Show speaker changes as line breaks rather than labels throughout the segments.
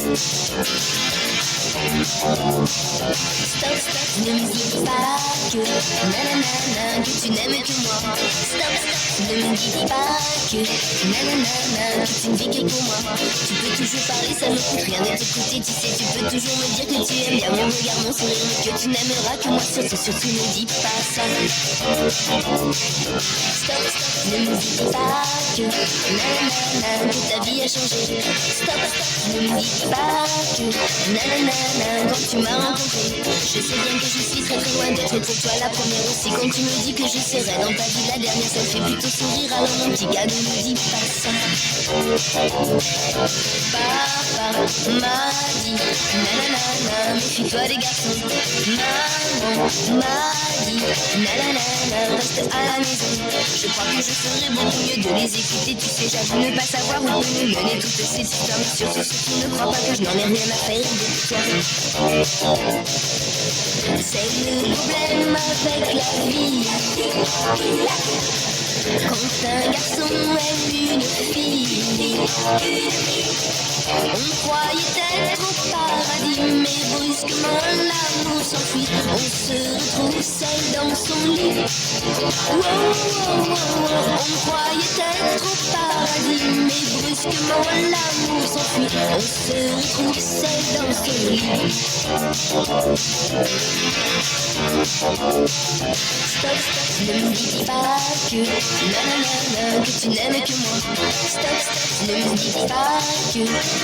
Stop, stop, ne me dis pas que nanana, que tu n'aimes que moi. Stop, stop, ne me dis pas que nanana, que tu ne vis que pour moi. Tu peux toujours parler, ça ne coûte rien de t'écouter. Tu sais, tu peux toujours me dire que tu aimes bien mon regard, mon sourire, mais que tu n'aimeras que moi. Surtout, surtout, ne dis pas ça. Stop, stop, ne me dis pas que nanana, que ta vie a changé. Stop, stop, ne me dis pas que nanana, quand tu m'as rencontré, je sais bien que je suis très très loin d'être pour toi la première aussi. Quand tu me dis que je serai dans ta vie la dernière, ça fait plutôt sourire. Alors mon petit gars, ne me dis pas ça. Papa m'a dit nanana, méfie-toi des garçons. Maman m'a dit nanana, reste à la maison. Je crois que je ferais beaucoup mieux de les écouter. Tu sais, j'avoue ne pas savoir où peut nous mener toutes ces histoires. Mais surtout ceux qui ne croient pas que je n'en ai rien à faire de toi. C'est le problème avec la vie. Quand un garçon aime une fille, on croyait être au paradis, mais brusquement l'amour s'enfuit. On se retrouve seul dans son lit. Oh, oh, oh, oh. On croyait être au paradis, mais brusquement l'amour s'enfuit. On se retrouve seul dans son lit. Stop, stop, ne me dis pas que nanana, que tu n'aimes que moi. Stop, stop, ne me dis pas que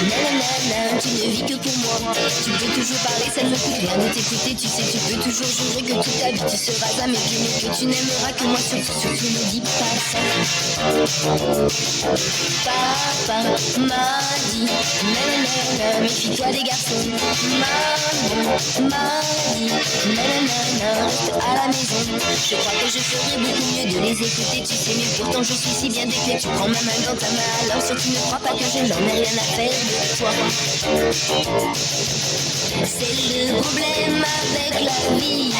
nanana, tu ne vis que pour moi. Tu peux toujours parler, ça ne me coûte rien de t'écouter. Tu sais, tu peux toujours jurer que toute ta vie tu seras à mes pieds, mais que tu n'aimeras que moi. Surtout, surtout ne dis pas ça. Papa m'a dit nanana, méfie-toi des garçons. Maman m'a dit nanana, reste à la maison. Je crois que je ferais beaucoup mieux de les écouter. Tu sais, mais pourtant je suis si bien déclaré. Tu prends ma main dans ta main, alors surtout ne crois pas que je n'en ai rien à faire de toi. C'est le problème avec la vie.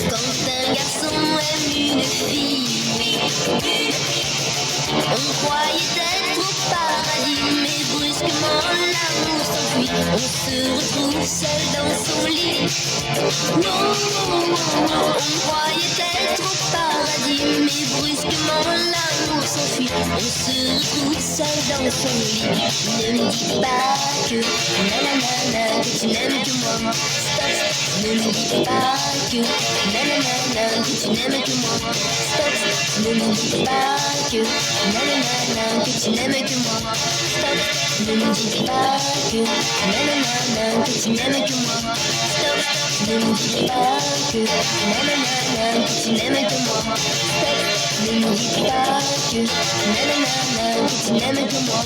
Quand un garçon aime une fille, on croyait être au paradis, mais brusquement l'amour s'enfuit. On se retrouve seul dans son lit. On croyait être au paradis, mais brusquement l'amour s'enfuit. On se retrouve seul dans son lit. Ne me dis pas que nanana, que tu n'aimes que moi. Stop, ne me dis pas que nanana, que tu n'aimes que moi. Stop, ne me dis pas que nanana, que tu n'aimes que moi. Stop, ne me dis pas que nanana, que tu n'aimes que moi. Stop, ne me dis pas que nanana, que tu n'aimes que moi. Stop, ne me dis pas que nanana, que tu n'aimes que moi.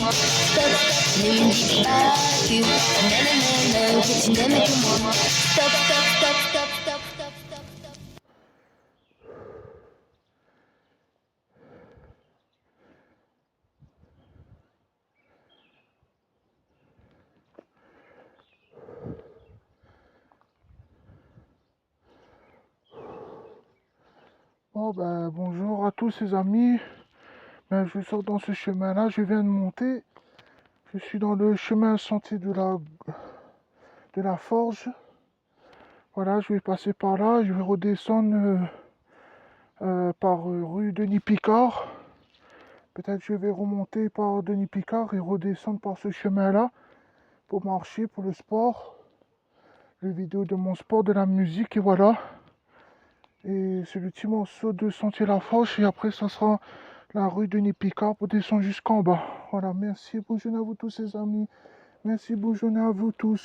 Stop, ne me dis pas que nanana, que tu n'aimes que moi. Stop, stop, stop, stop, stop, stop, stop, stop.
Bon bonjour à tous les amis. Je sors dans ce chemin-là, je viens de monter. Je suis dans le chemin sentier de la Forge. Voilà, je vais passer par là, je vais redescendre par rue Denis Picard. Peut-être je vais remonter par Denis Picard et redescendre par ce chemin-là pour marcher, pour le sport, les vidéos de mon sport, de la musique et voilà. Et c'est le petit morceau de Sentier La Forge et après ça sera la rue Denis Picard pour descendre jusqu'en bas. Voilà, merci, bonne journée à vous tous les amis. Merci, bonne journée à vous tous.